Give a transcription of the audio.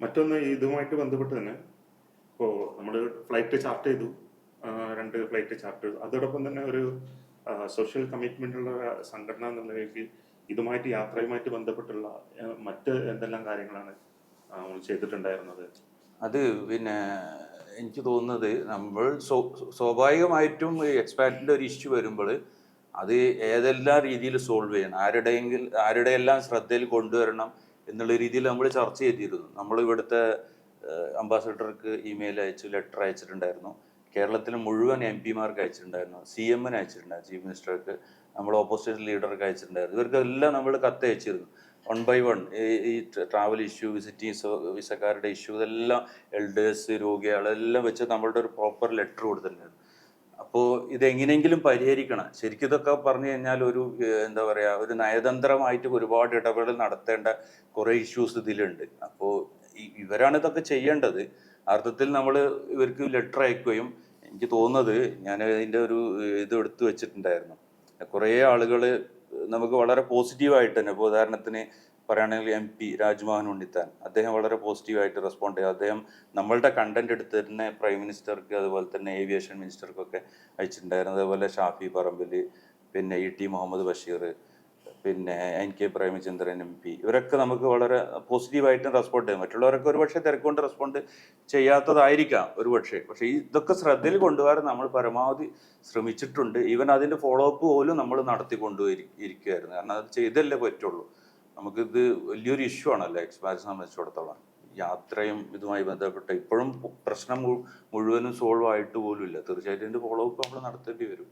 മറ്റൊന്ന് ഇതുമായിട്ട് ബന്ധപ്പെട്ട് തന്നെ ഇപ്പോൾ നമ്മൾ ഫ്ലൈറ്റ് ചാർട്ട് ചെയ്തു, 2 ഫ്ലൈറ്റ് ചാർട്ട് ചെയ്തു. അതോടൊപ്പം തന്നെ ഒരു സോഷ്യൽ കമ്മിറ്റ്മെന്റ് ഉള്ള സംഘടന എന്നുള്ള നിലയ്ക്ക് ഇതുമായിട്ട് യാത്രയുമായിട്ട് ബന്ധപ്പെട്ടുള്ള മറ്റ് എന്തെല്ലാം കാര്യങ്ങളാണ് നമ്മൾ ചെയ്തിട്ടുണ്ടായിരുന്നത്? അത് പിന്നെ എനിക്ക് തോന്നുന്നത് നമ്മൾ സ്വാഭാവികമായിട്ടും ഈ എക്സ്പാറ്റിൻ്റെ ഒരു ഇഷ്യൂ വരുമ്പോൾ അത് ഏതെല്ലാം രീതിയിൽ സോൾവ് ചെയ്യണം, ആരുടെയെല്ലാം ശ്രദ്ധയിൽ കൊണ്ടുവരണം എന്നുള്ള രീതിയിൽ നമ്മൾ ചർച്ച ചെയ്തിരുന്നു. നമ്മൾ ഇവിടുത്തെ അംബാസഡർക്ക് ഇമെയിൽ അയച്ചു, ലെറ്റർ അയച്ചിട്ടുണ്ടായിരുന്നു. കേരളത്തിലെ മുഴുവൻ MP-മാർക്ക് അയച്ചിട്ടുണ്ടായിരുന്നു, CM-ന് അയച്ചിട്ടുണ്ടായിരുന്നു, ചീഫ് മിനിസ്റ്റർക്ക്, നമ്മൾ ഓപ്പോസിറ്റ് ലീഡർക്ക് അയച്ചിട്ടുണ്ടായിരുന്നു. ഇവർക്കെല്ലാം നമ്മൾ കത്ത് അയച്ചിരുന്നു. 1 by 1 ഈ ട്രാവൽ ഇഷ്യൂ, വിസക്കാരുടെ ഇഷ്യൂ, ഇതെല്ലാം എൽഡേഴ്സ്, രോഗികളെല്ലാം വെച്ച് നമ്മളുടെ ഒരു പ്രോപ്പർ ലെറ്റർ കൊടുത്തിട്ടുണ്ടായിരുന്നു. അപ്പോൾ ഇതെങ്ങനെയെങ്കിലും പരിഹരിക്കണം. ശരിക്കും ഇതൊക്കെ പറഞ്ഞു കഴിഞ്ഞാൽ ഒരു എന്താ പറയുക, ഒരു നയതന്ത്രമായിട്ട് ഒരുപാട് ഇടപെടൽ നടത്തേണ്ട കുറേ ഇഷ്യൂസ് ഇതിലുണ്ട്. അപ്പോൾ ഇവരാണ് ഇതൊക്കെ ചെയ്യേണ്ടത്. അർത്ഥത്തിൽ നമ്മൾ ഇവർക്ക് ലെറ്റർ അയക്കുകയും, എനിക്ക് തോന്നുന്നത് ഞാൻ ഇതിൻ്റെ ഒരു ഇത് എടുത്തു വെച്ചിട്ടുണ്ടായിരുന്നു. കുറേ ആളുകൾ നമുക്ക് വളരെ പോസിറ്റീവായിട്ട് തന്നെ, ഇപ്പോൾ ഉദാഹരണത്തിന് പറയുകയാണെങ്കിൽ MP രാജ്മോഹൻ ഉണ്ണിത്താൻ, അദ്ദേഹം വളരെ പോസിറ്റീവായിട്ട് റെസ്പോണ്ട് ചെയ്തു. അദ്ദേഹം നമ്മളുടെ കണ്ടന്റ് എടുത്ത് തന്നെ പ്രൈം മിനിസ്റ്റർക്ക്, അതുപോലെ തന്നെ ഏവിയേഷൻ മിനിസ്റ്റർക്കൊക്കെ അയച്ചിട്ടുണ്ടായിരുന്നു. അതേപോലെ ഷാഫി പറമ്പിൽ, പിന്നെ ET മുഹമ്മദ് ബഷീർ, പിന്നെ NK പ്രേമചന്ദ്രൻ MP, ഇവരൊക്കെ നമുക്ക് വളരെ പോസിറ്റീവായിട്ടും റെസ്പോണ്ട് ചെയ്യും. മറ്റുള്ളവരൊക്കെ ഒരുപക്ഷെ തിരക്കൊണ്ട് റെസ്പോണ്ട് ചെയ്യാത്തതായിരിക്കാം ഒരുപക്ഷെ. പക്ഷെ ഇതൊക്കെ ശ്രദ്ധയിൽ കൊണ്ടുവരാൻ നമ്മൾ പരമാവധി ശ്രമിച്ചിട്ടുണ്ട്. ഈവൻ അതിൻ്റെ ഫോളോ അപ്പ് പോലും നമ്മൾ നടത്തിക്കൊണ്ടുപോയിരിക്കുകയായിരുന്നു. കാരണം അത് ചെയ്തല്ലേ പറ്റുള്ളൂ. നമുക്കിത് വലിയൊരു ഇഷ്യൂ ആണല്ലോ എക്സ്പാൻസിനെ സംബന്ധിച്ചിടത്തോളം. യാത്രയും ഇതുമായി ബന്ധപ്പെട്ട് ഇപ്പോഴും പ്രശ്നം മുഴുവനും സോൾവ് ആയിട്ട് പോലും ഇല്ല. തീർച്ചയായിട്ടും ഇതിൻ്റെ ഫോളോ അപ്പ് നമ്മൾ നടത്തേണ്ടി വരും.